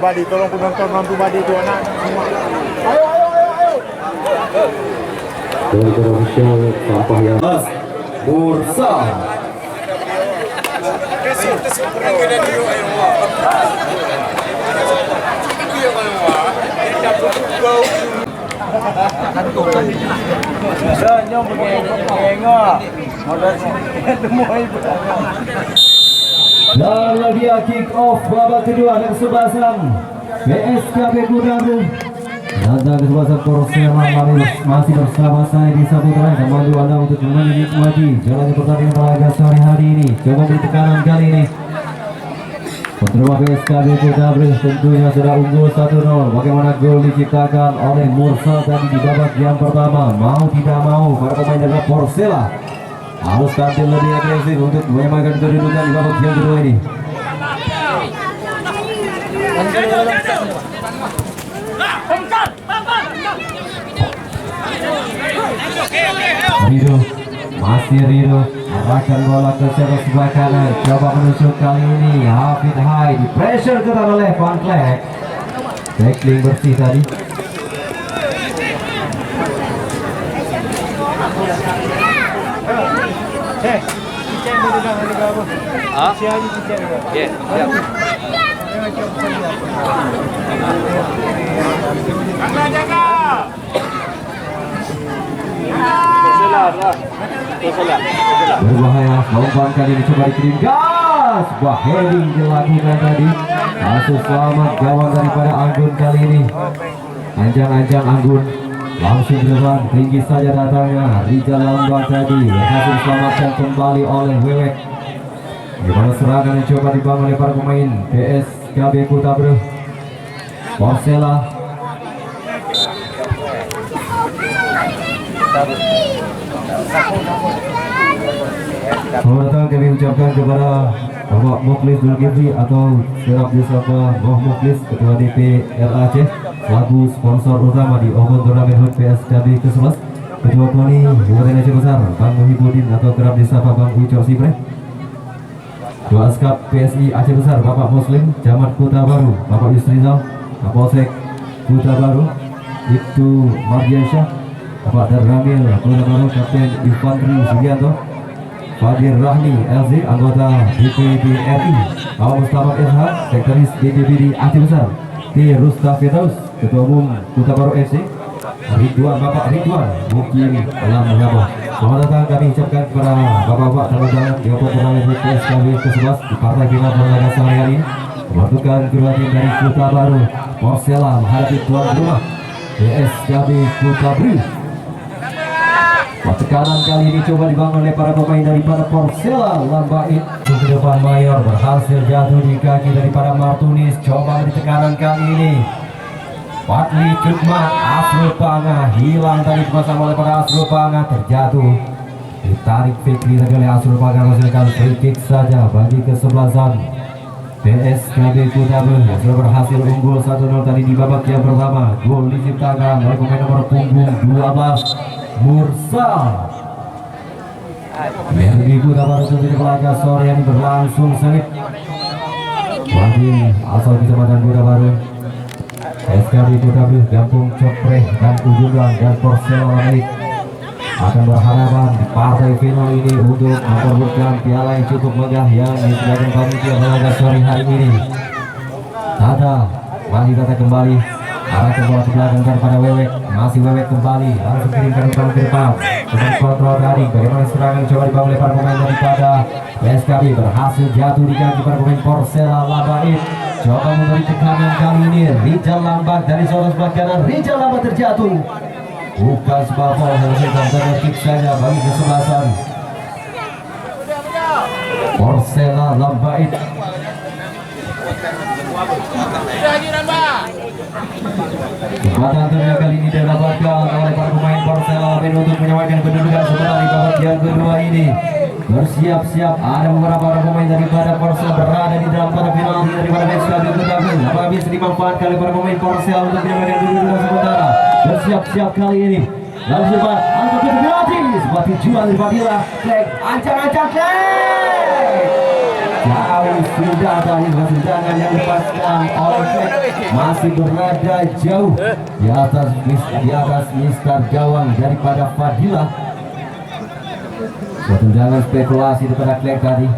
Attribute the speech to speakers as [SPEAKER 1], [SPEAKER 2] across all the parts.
[SPEAKER 1] Badi, tolong penonton Badi itu anak semua.
[SPEAKER 2] Dari official sampah yang Bursa. Dan lagi kick off babak kedua dan kesebelasan PSKB Kudabu. Dan kesebelasan Persela masih bersama saya di Saputra. Kembali Anda untuk menikmati jalannya pertandingan laga sore hari ini. Coba beri tekanan kali ini. Penerima PSKB Kudabu tentunya sudah unggul 1-0. Bagaimana gol diciptakan oleh Mursa tadi di babak yang pertama. Mau tidak mau para pemain dari Persela harus tampil lebih agresif untuk menyamakan kedudukan di babak yang kedua ini. Rido, masih Rido arahkan bola ke sebelah kanan, coba menusuk kali ini Hafid Hai, di pressure ketat oleh Van Klek. Tackling bersih tadi. Berbahaya, umpan kali ini coba dikirim gas. Wah, heading dilakukan tadi. Kasus selamat gawang daripada Anggun kali ini. Anjang Anggun langsung depan, tinggi saja datangnya. Rijal Lambang tadi berhasil diselamatkan kembali oleh Wewek. Gimana serangan yang coba dibangun oleh para pemain PSKB Kutabru. Persela selamat datang kami ucapkan kepada Bapak Mukhlis Zulkifli atau kerap disapa Moh Mukhlis, Ketua DPR Aceh, selaku sponsor utama di Open Turnamen HUT PSKB ke-11. Ketua Tony Kabupaten Aceh Besar Bang Muhibudin atau kerap disapa Bang Ucok Sibre. Ketua Askap PSI Aceh Besar Bapak Muslim Camat Kota Baru Bapak Yusrizal, Kapolsek Kota Baru Ibtu Mardiansyah, Bapak Darramil Kota Baru Kapten Infantri Sugianto, Fadir Rahmi LZ anggota DPD RI, Bapak Mustafa SH Sekretaris DPD Aceh Besar, T. Rusta Firdaus Ketua Umum Kota Baru FC, Bapak Ridwan mungkin dalam menyapa. Selamat datang kami ucapkan kepada bapak-bapak tamu-tamu di Open Turnamen PSKB ke-11 di partai final laga sore hari ini. Mematukan kedua tim dari Kota Baru Persela menghadapi tuan rumah PSKB Kutabru. Tekanan kali ini coba dibangun oleh para pemain daripada Persela. Lambain ke depan Mayor berhasil jatuh di kaki daripada Martunis. Coba di tekanan kali ini Fadli Cukmat, Asrul Pangah hilang tadi bersama oleh para Asrul Pangah, terjatuh ditarik Fikri tadi oleh Asrul Pangah, menghasilkan free kick saja bagi kesebelasan PSKB Kutabru yang sudah berhasil unggul 1-0 tadi di babak yang pertama. Gol diciptakan oleh pemain nomor punggung 12 Mursa. Derby Kota Baru tentunya laga sore yang berlangsung sengit. Bagi asal Kecamatan Kota Baru PSKB Kutabru, Gampung Copreh dan Ujunggang dan Persela Melik akan berhadapan di partai final ini untuk memperebutkan piala yang cukup megah yang disediakan panitia pada sore hari ini. Tata kembali arahkan bola ke belakang kepada Wewek, masih Wewek kembali langsung kirimkan umpan ke depan dengan kontrol dari bagaimana serangan coba dibangun oleh para pemain daripada PSKB, berhasil jatuh di kaki para pemain Persela. Labaid coba memberi tekanan kali ini. Rijal Lambat dari sebelah kanan, Rijal Lambat terjatuh, bukan sebuah bola, menghasilkan tanda kick saja bagi kesebelasan Persela. Lambaid kesempatan tentunya kali ini didapatkan oleh para pemain Persela untuk menyamakan kedudukan setelah di babak yang kedua ini. Bersiap-siap, ada beberapa orang pemain daripada Persela berada di dalam pada final daripada PSKB Kutabru. Apabila bisa dimanfaatkan oleh para pemain Persela untuk menyamakan kedudukan sementara. Bersiap-siap kali ini lalu coba angkat ke penalti sebuah tujuan dari Fadila. Klek ancang-ancang Klek jauh sudah tadi tendangan yang dilepaskan oleh Klek masih berada jauh di atas mistar gawang daripada Fadila. Sebuah tendangan spekulasi daripada Klek tadi.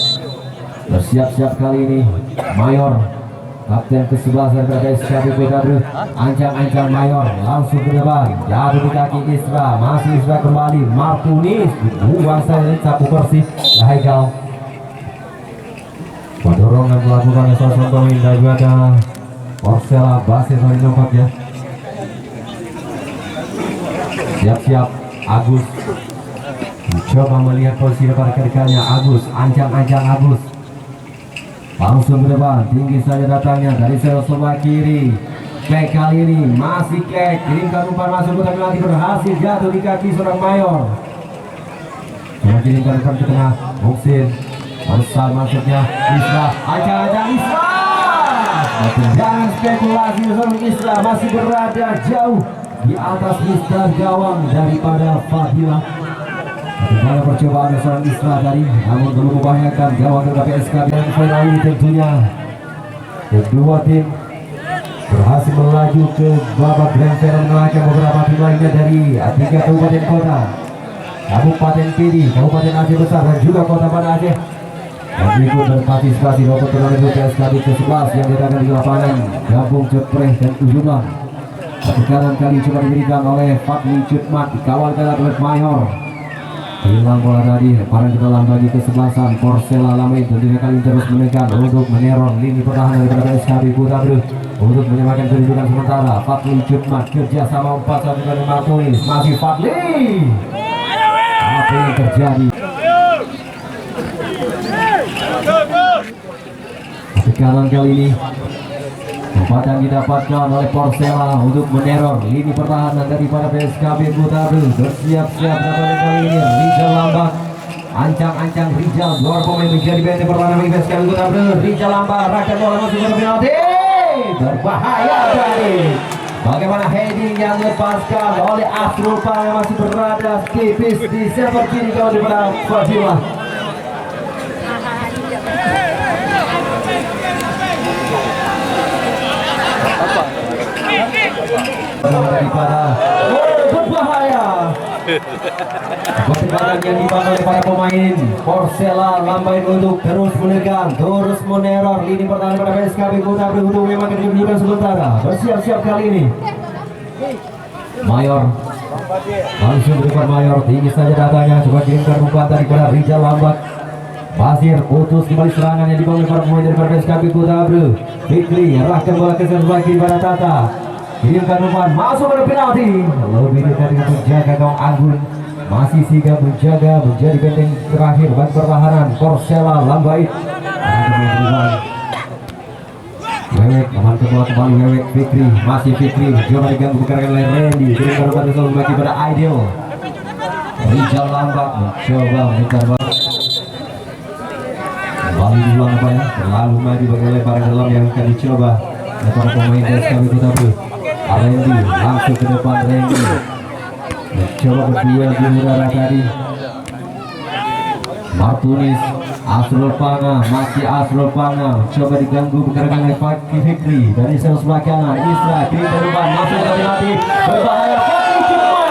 [SPEAKER 2] Bersiap-siap kali ini Mayor, kapten ke-11 daripada SKB PW. Ancang-ancang Mayor langsung ke depan, jatuh di kaki Isra, masih Isra kembali. Martunis dibuang saja sapu bersih Haikal. Dorongan melakukan salah pemain daripada Persela Basis dari nampaknya. Siap-siap Agus mencoba melihat posisi depan rekannya. Agus, ancang-ancang Agus langsung ke depan, tinggi saja datangnya dari sel sebelah kiri. Klek kali ini masih Klek, kirimkan umpan masuk ke penalti, berhasil jatuh di kaki seorang Mayor. Coba kirimkan umpan ke tengah, Muksin besar masuknya Isra, ancang-ancang Isra. Tendangan spekulasi seorang Isra masih berada jauh di atas mistar gawang daripada Fadila. Tendangan percobaan seorang Isra tadi, namun belum membahayakan gawang dari PSKB. Dan final ini tentunya kedua tim berhasil melaju ke babak grand final mengalahkan beberapa tim lainnya dari 3 kabupaten kota, Kabupaten Pidi, Kabupaten Aceh Besar dan juga Kota Banda Aceh. Dan berikut berpartisipasi logo turnamen PSKB ke-11 yang diadakan di lapangan Gabung Cepreh dan Ujulan. Tekanan kali coba diberikan oleh Fadli Cutmat, dikawal kerat oleh Mayor. Hilang bola tadi, lemparan ke dalam bagi kesebelasan Persela Lamin. Tentunya kali terus menekan untuk meneror lini pertahanan daripada SKB Putra Bru untuk menyamakan kedudukan sementara. Fadli Cutmat kerja sama 4-1 dengan Martunis, masih Fadli. Apa yang terjadi? Tekanan kali ini tempat yang didapatkan oleh Persela untuk meneror lini pertahanan daripada PSKB Putra Bru. Bersiap-siap dalam kali ini Rizal Lambang, ancang-ancang Rizal, dua pemain menjadi benteng pertahanan bagi PSKB Putra Bru. Rizal Lambang, rakyat bola masuk ke penalti, berbahaya tadi. Bagaimana heading yang dilepaskan oleh Asrul Pang yang masih berada tipis di server kiri gawang daripada Fadila. Daripada berbahaya pertandingan yang dibangun oleh para pemain Persela Lambain untuk terus menekan, terus meneror lini pertahanan pada PSKB Putra Bru untuk memang kedudukan sementara. Bersiap-siap kali ini Mayor langsung berikan Mayor, tinggi saja datanya, coba kirimkan umpan daripada Rizal Lambat. Basir putus kembali serangan yang dibangun para pemain daripada PSKB Putra Bru. Fikri arahkan bola ke sebelah kiri pada Tata, kirimkan umpan masuk pada penalti. Lebih dekat dengan penjaga gawang Anggun, masih sigap menjaga menjadi benteng terakhir bagi pertahanan Persela Lambai. Wewek aman ke bola kembali, Wewek Fikri, masih Fikri coba diganggu bergerak oleh Randy, kirimkan umpan ke sebelah kiri pada Aidil. Rizal Lambak mencoba mengejar bola kembali diulang apanya, terlalu maju bagi lemparan dalam yang akan dicoba oleh para pemain PSKB Putra Bru. Randy langsung ke depan, Randy mencoba berdua di udara tadi. Martunis, Asrul Panga, masih Asrul Panga coba diganggu bergerak oleh Fakih Fikri dari sebelah kanan. Isra kiri ke depan, masuk ke penalti, berbahaya. Fakih Cuma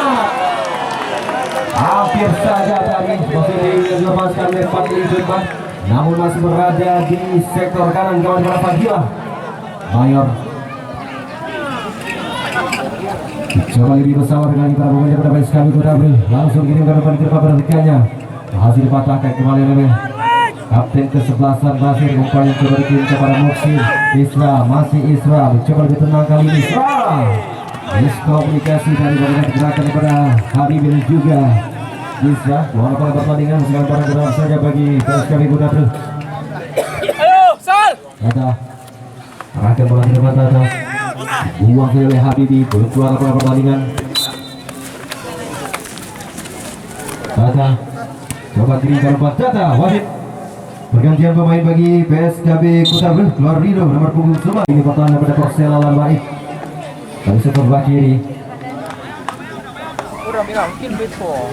[SPEAKER 2] hampir saja tadi masih dilepaskan oleh Fakih Cuma, namun masih berada di sektor kanan gawang para Fadila. Mayor coba lebih besar dengan para pemain daripada PSKB Putra Bru, langsung kirimkan depan ke depan rekannya, hasil dipatahkan kembali oleh kapten ke-11 Basir. Umpan yang coba dikirim kepada Muksin. Isra, masih Isra mencoba lebih tenang kali ini. Isra miskomunikasi dari bagian gerakan daripada Habib dan juga Isra. Walaupun pertandingan sekarang para gerak saja bagi PSKB Putra Bru.
[SPEAKER 3] Ayo, Sal!
[SPEAKER 2] Tata arahkan bola ke depan, Tata buang saja oleh Habibi, belum keluar lapangan pertandingan. Tata coba kirimkan umpan, Tata wasit. Pergantian pemain bagi PSKB Putra Bru, keluar Rido nomor punggung 9. Ini pertahanan pada Persela Lambai dari sektor kiri.
[SPEAKER 3] Mira, mungkin betul.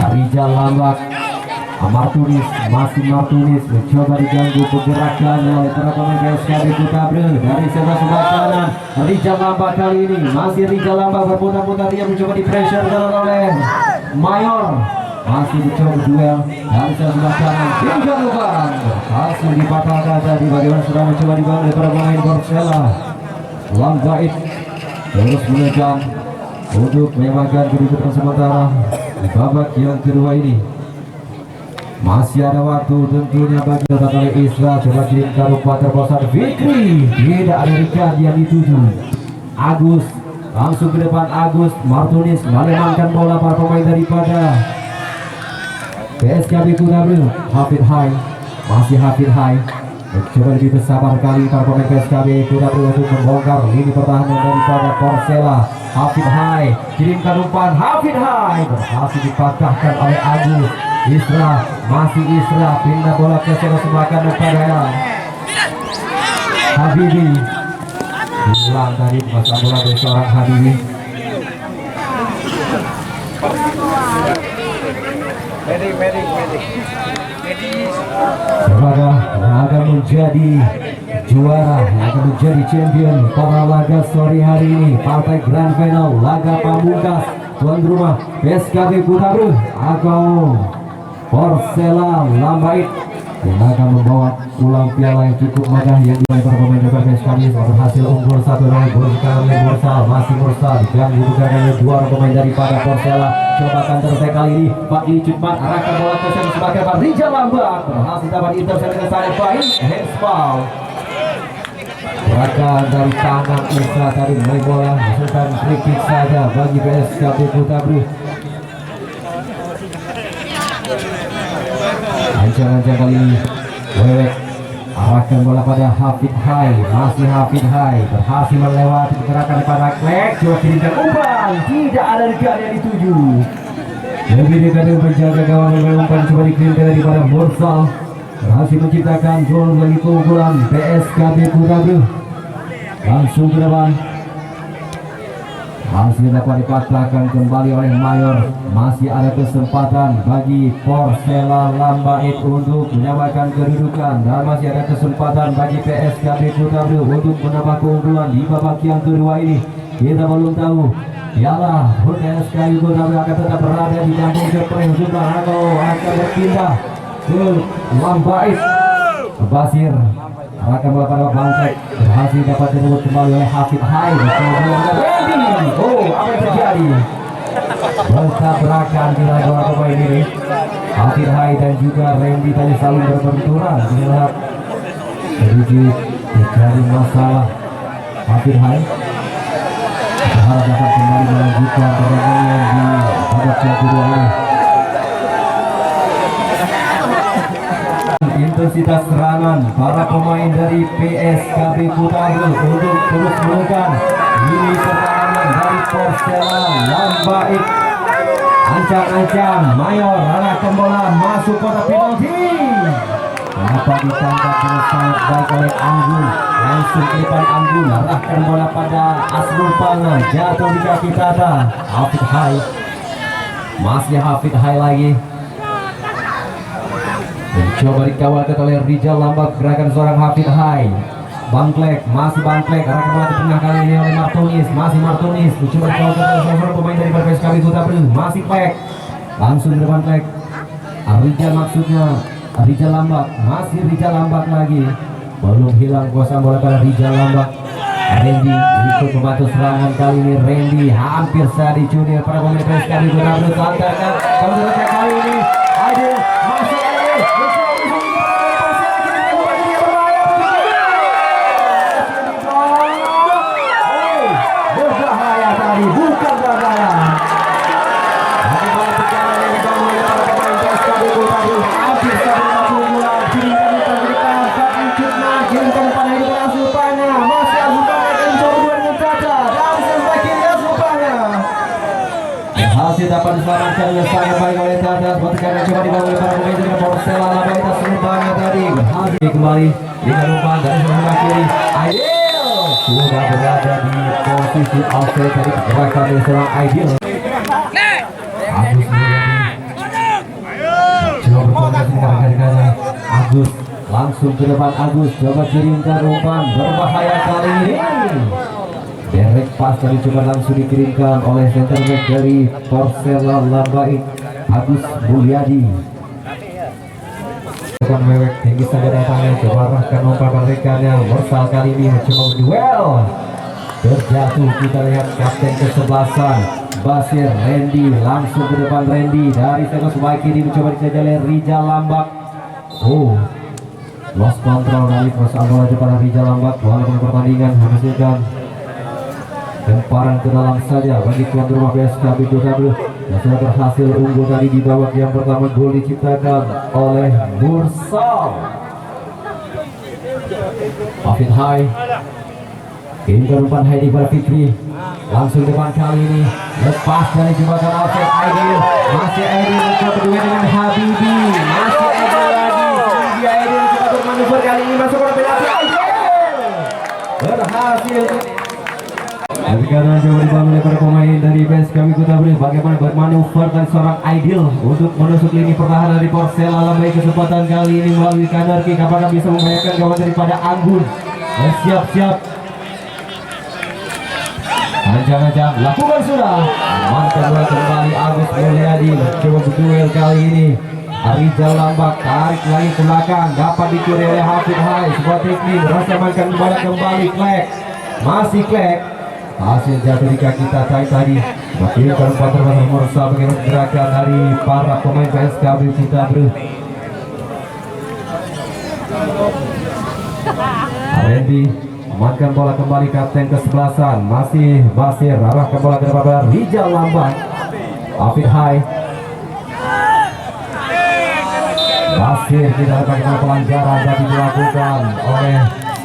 [SPEAKER 2] Rijal Lambak, Martunis, masih Martunis mencoba diganggu pergerakannya oleh para pemain PSKB Kutabril dari sebelah kanan. Rijal Lambak kali ini masih Rijal Lambak berputar-putar, dia mencoba di pressure oleh Mayor. Masih mencoba duel dari sebelah kanan, hingga lubang hasil dipatahkan tadi. Bagaimana sudah mencoba dibangun oleh para pemain Persela. Lambait terus menekan untuk menyamakan kedudukan sementara di babak yang kedua ini. Masih ada waktu tentunya bagi oleh Isra. Coba kirimkan umpan terbosan Fikri, tidak ada ikan yang dituju. Agus langsung ke depan. Agus Martunis melemankan bola para pemain daripada PSKB Kutabril. Hafid Hai, masih Hafid Hai coba lebih bersabar kali para pemain PSKB Kutabril untuk membongkar lini pertahanan daripada Persela. Hafid Hai kirimkan umpan, Hafid Hai berhasil dipatahkan oleh Agus. Isra, masih Isra, pindah bola ke sebelah kanan kepada Habibi. Hilang tadi masa bola dari seorang Habibi. Saudara, yang akan menjadi juara, yang akan menjadi champion pada laga sore hari ini, partai grand final laga pamungkas tuan rumah PSKB Kutabril atau Persela Lambait yang akan membawa pulang piala yang cukup megah yang diraih para pemain dari PSKB. Berhasil unggul 1-0 gol sekarang oleh Mursal, masih Mursal diganggu juga oleh dua pemain daripada Persela. Coba counter attack kali ini Bakli Cutman arahkan bola ke sebagai Rijal Lambak, berhasil dapat intercept dengan sangat baik. Hands foul. Gerakan dari tangan Isra tadi mulai bola hasilkan free kick saja bagi PSKB Kutabril. Ancang-ancang kali ini Wewek arahkan bola pada Hafid Hai, masih Hafid Hai berhasil melewati gerakan pada Klek. Coba kirimkan umpan, tidak ada dekat yang dituju. Lebih dekat dengan penjaga gawang dengan umpan coba dikirimkan daripada Mursal, berhasil menciptakan gol bagi keunggulan PSKB Kutabril. Langsung ke depan, masih dapat dipatahkan kembali oleh Mayor. Masih ada kesempatan bagi Persela Lambait untuk menyamakan kedudukan, dan masih ada kesempatan bagi PSKB Kutabril untuk menambah keunggulan di babak yang kedua ini. Kita belum tahu piala PSKB Kutabril akan tetap berada di kampung Cepreng juga atau akan berpindah ke Lambait. Basir akan bola pada Bangkek, berhasil dapat direbut kembali oleh Hafid Hai. Oh, apa yang terjadi? Bertabrakan di dua pemain ini. Hafid Hai dan juga Randy tadi saling berbenturan. Dilihat sedikit terjadi masalah. Hafid Hai berharap dapat kembali melanjutkan pertandingan di babak kedua ini. Intensitas serangan para pemain dari PSKB Kutabril untuk terus menekan lini pertahanan dari Persela Lambait. Ancang-ancang Mayor arahkan bola masuk kotak penalti. Kenapa ditangkap dengan sangat baik oleh Anggun? Langsung ke depan Anggun arahkan bola pada Asrul Panga, jatuh di kaki Tata. Hafid Hai, masih Hafid Hai lagi. Coba dikawalkan oleh Rijal Lambak, gerakan seorang Hafid Hai. Bangklek, masih Bangklek, arahkan bola ke tengah kali ini oleh Martunis, masih Martunis. Coba dikawalkan oleh seorang pemain dari PSKB Kutabril, masih Klek. Langsung ke depan Klek. Rijal maksudnya, Rijal Lambak, masih Rijal Lambak lagi. Belum hilang kuasa bola pada Rijal Lambak. Randy ikut membantu serangan kali ini. Randy hampir saja dicuri para pemain PSKB Kutabril. Santarkan, kalau kali ini ada masih berbahaya tadi, bukan berbahaya. Bagaimana tekanan yang dibangun oleh para pemain PSKB Kutabril. Hampir saja keunggulan. Kirimkan diberikan Bakli Cutman, kirimkan pada hidup Asupana. Masih Asupana akan mencoba dua dengan Tata. Dan sebelah kiri Asupana berhasil dapat diselamatkan dengan sangat baik oleh Tata. Sebuah tekanan coba dibangun oleh para pemain dari Persela Lambait. Asupana tadi berhasil kembali dengan umpan dari sebelah kiri. Aidil sudah berada di posisi offside dari gerakan dari seorang Ideal. Agus coba berkomunikasi dengan rekan-rekannya. Agus langsung ke depan. Agus coba kirimkan umpan berbahaya kali ini. Direct pass tadi coba langsung dikirimkan oleh center back dari Persela Lambaik, Agus Mulyadi. Depan mewek tinggi saja datangnya, coba arahkan umpan rekannya. Mursal kali ini mencoba duel. Terjatuh, kita lihat kapten kesebelasan Basir Randy langsung ke depan. Randy dari sektor sebelah kiri mencoba dijajah oleh Rijal Lambak. Lost control dari perasaan bola kepada Rijal Lambak. Walaupun pertandingan menghasilkan lemparan ke dalam saja bagi tuan rumah PSKB Kota yang sudah berhasil unggul tadi di babak yang pertama. Gol diciptakan oleh Mursal. Afid Hai kirimkan umpan Heidi pada Fikri, langsung depan kali ini lepas dari jembatan offside. Aidil masih Aidil mencoba berdua dengan Habibi, masih Aidil lagi. Dia Aidil coba bermanuver kali ini masuk ke penalti. Aidil berhasil. Karena coba dibangun oleh para pemain dari PSKB Kota Belu. Bagaimana bermanuver dari seorang Aidil untuk menusuk lini pertahanan dari Persela Lambaik. Kesempatan kali ini melalui corner kick, apakah bisa membahayakan gawang daripada Anggun. Siap-siap ancang-ancang lakukan sudah. Mantap kembali Agus Mulyadi coba berduel kali ini. Rijal Lambak tarik lagi ke belakang, dapat dicuri oleh Hafid Hai. Sebuah teknik berhasil amankan kembali Klek, masih Klek. Hasil jatuh di kaki Tatai tadi. Makin umpan terbatas Mursal. Bagaimana gerakan dari para pemain PSKB Kota Belu. Randy amankan bola kembali, kapten kesebelasan masih Basir, arahkan bola ke depan Rijal Lambak. Afid Hai Basir tidak ada pelanggaran yang dilakukan oleh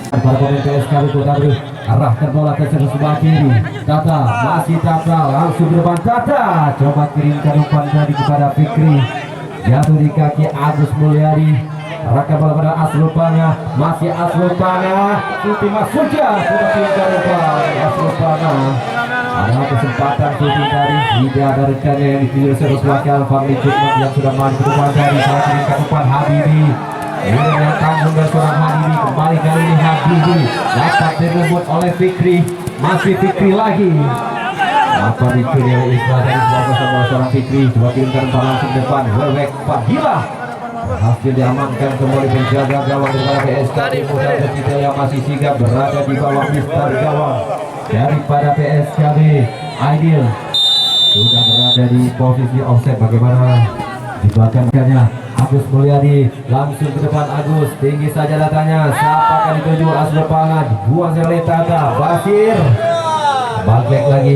[SPEAKER 2] para pemain PSKB Kota Belu. Arahkan bola ke sebelah kiri. Tata masih Tata langsung ke depan. Tata coba kirimkan umpan tadi kepada Fikri, jatuh di kaki Agus Mulyadi. Arahkan bola pada Aslupana, masih Aslupana. Suti Masuja coba kirimkan umpan Aslupana. Ada kesempatan Suti tadi tidak ada rekannya yang dipilih sebelah kiri. Fadli Jukman yang sudah maju ke depan tadi. Salah kirimkan umpan Habibi. Ini yang tanggung dari seorang Habibi. Kembali kali ini Habibi dapat direbut oleh Fikri, masih Fikri lagi. Apa dicuri oleh Isra dari seorang Fikri. Coba kirimkan umpan langsung ke depan. Wewek Fadila berhasil diamankan kembali penjaga gawang daripada PSKB Kota Belu. Kita yang masih sigap berada di bawah mistar gawang daripada PSKB. Aidil sudah berada di posisi offset. Bagaimana dibakangkannya Agus Mulyadi langsung ke depan. Agus tinggi saja datanya. Siapa akan dituju? Aslupana dibuang oleh Tata. Basir balik lagi.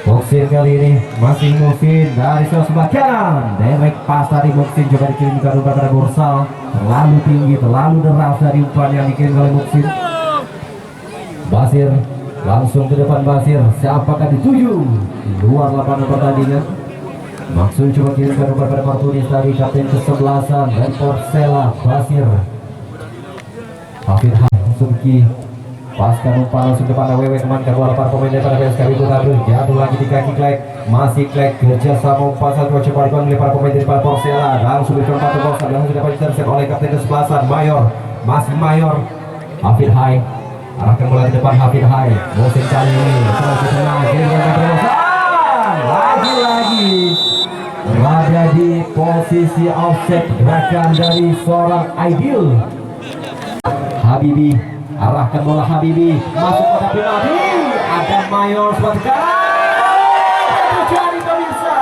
[SPEAKER 2] Muksin kali ini masih Muksin dari sebelah kanan. Direct pass tadi Muksin coba dikirimkan umpan pada Mursal. Terlalu tinggi, terlalu deras dari umpan yang dikirim oleh Muksin. Basir langsung ke depan. Basir siapakah dituju? Di luar lapangan pertandingan. Maksud coba kirimkan umpan pada Fortunis tadi, kapten kesebelasan dan Persela Basir. Hafid Hamsuki paskan umpan langsung depan Wewe, temankan bola para pemain daripada PSKB Kota Belu. Jatuh lagi di kaki Klek, masih Klek kerja sama umpan satu coba dibangun oleh para pemain daripada Persela. Langsung diberikan umpan box dan langsung dapat intercept oleh kapten kesebelasan Mayor, masih Mayor. Hafid Hai arahkan bola di depan. Hafid Hai musim kali ini lagi berada di posisi offset. Gerakan dari seorang Aidil. Habibi arahkan bola. Habibi masuk pada penalti. Ada Mayor sebentar. Terjadi pemirsa.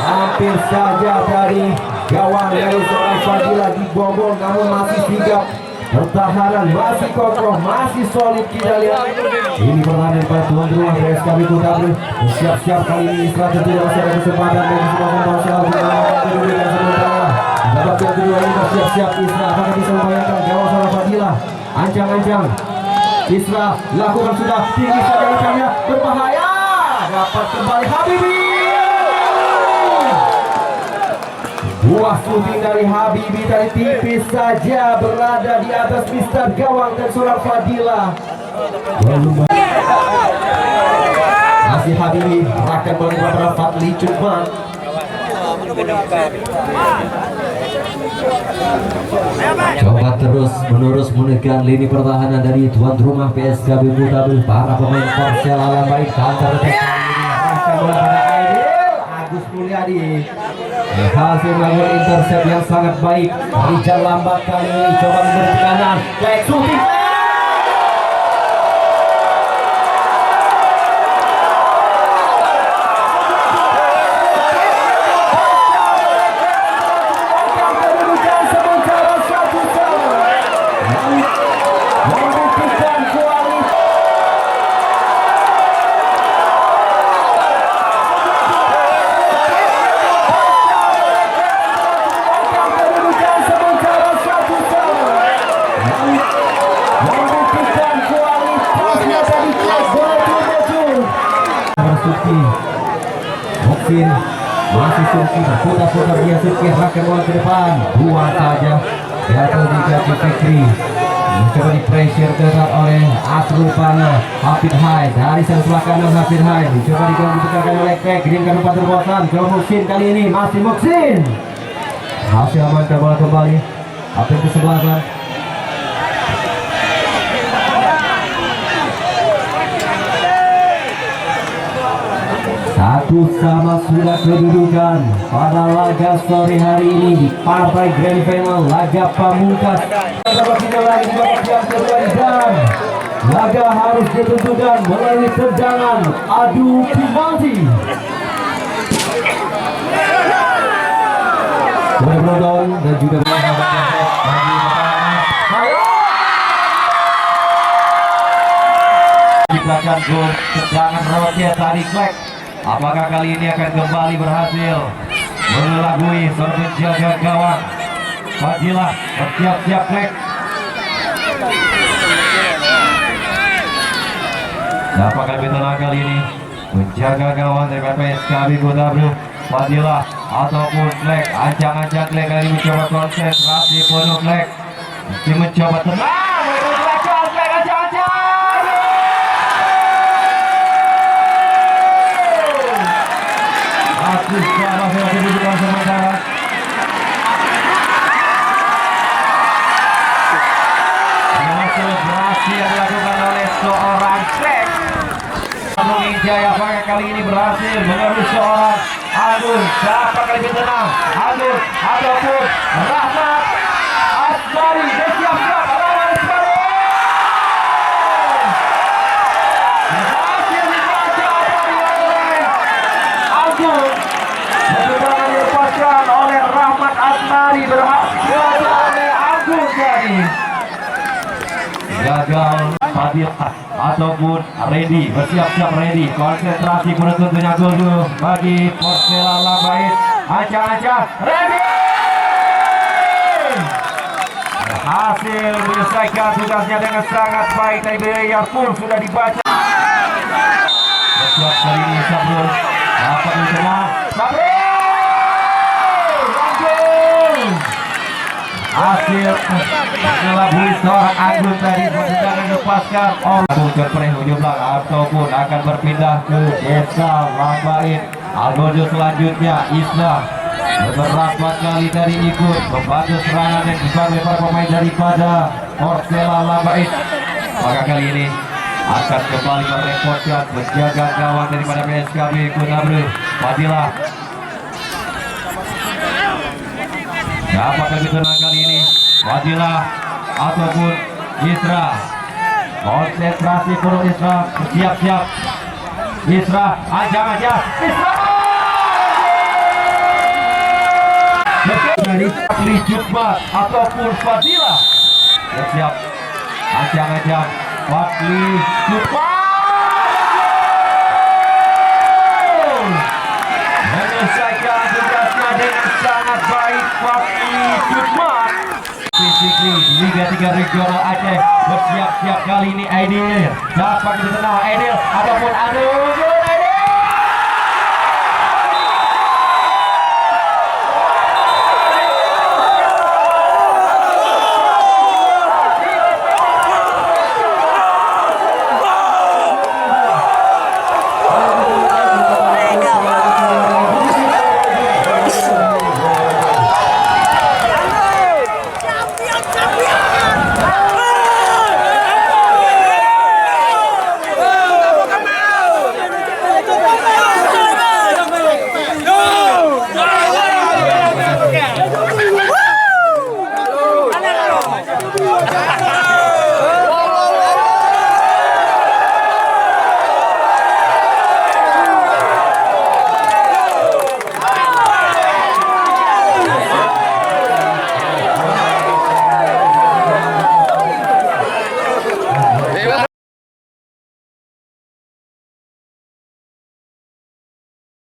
[SPEAKER 2] Hampir saja dari gawang dari seorang Fadila dibobol, namun masih sigap. Pertahanan masih kokoh, masih solid. Kita lihat ini pertandingan pada tuan rumah PSKB Kota Belu. Siap-siap kali ini strategi masih ada kesempatan bagi semua pemain dan sementara babak yang kedua ini siap-siap. Isra apakah bisa membayangkan gawang seorang Fadila? Ancang-ancang Isra lakukan sudah tinggi saja rekannya, berbahaya. Dapat kembali Habibi. Buah shooting dari Habibi tadi tipis saja berada di atas mister gawang dan seorang Fadila. Masih Habibi akan melakukan Fadli cuma coba terus menerus menekan lini pertahanan dari tuan rumah PSKB Mutabel. Para pemain Persela Lambain counter attack ini akan melakukan Agus Mulyadi berhasil melakukan intercept yang sangat baik. Rijal lambat kali ini coba memberi kanan back shooting. Muksin masih Suki berputar-putar dia Suki akan bola ke depan dua saja jatuh di kaki Fikri mencoba di pressure ketat oleh Asrul Pana. Hafid Hai dari sebelah kanan Hafid Hai mencoba ditekan oleh Kek kirimkan umpan terbosan ke Muksin kali ini masih Muksin hasil amankan bola kembali Hafid ke sebelah kanan. Satu sama sudah kedudukan pada laga sore hari ini di partai Grand Final laga pamungkas. Lagi di babak yang kedua dan laga harus ditentukan melalui tendangan adu penalti. Berlondong dan juga diberikan gol tendangan roket dari Klek. Apakah kali ini akan kembali berhasil mengelabui sang penjaga gawang Fadilah bersiap-siap Klek. Apakah lebih tenang kali ini penjaga gawang dari PSKB Mutabel Fadilah ataupun Klek. Ancang-ancang Klek kali ini mencoba konsentrasi penuh Klek mesti mencoba tenang. Selebrasi yang dilakukan oleh seorang Klek. Jaya apakah kali ini berhasil mengerus seorang Agus. Siapa kali ini tenang Agus ataupun Rahmat Asmari. Siap-siap Rahmat Asmari berhasil dibaca oleh Agus. Sebenarnya dilepaskan oleh Rahmat Asmari, berhasil oleh Agus tadi. Gagal Fadil ataupun ready, bersiap-siap ready, konsentrasi tentunya gol dulu bagi Persela Lambain. Ancang-ancang ready, berhasil menyelesaikan tugasnya dengan sangat baik. Tadi pun sudah dibaca. Bersiap kali ini Sabrul dapat menang. Sabrul hasil mengelabui seorang Agus tadi sedang lepaskan bukan penghujung belakang ataupun akan berpindah ke Desa Lambain. Algojo selanjutnya Isna beberapa kali tadi ikut membantu serangan yang dibangun para pemain daripada Persela Lambain. Maka kali ini akan kembali merepotkan penjaga gawang daripada PSKB Mutabel Fadilah. Apakah ditenang kali ini Fadilah ataupun Isra? Konsentrasi penuh Isra, siap-siap Isra, aja Isra dari Fakri Jukmat ataupun Fadilah. Siap aja Fakri Jukmat menyelesaikan tugasnya dengan sangat baik. Fakri Jukmat Fisikly Liga 3 Regional Aceh bersiap-siap kali ini. Aidil dapat ditenang Aidil ataupun aduh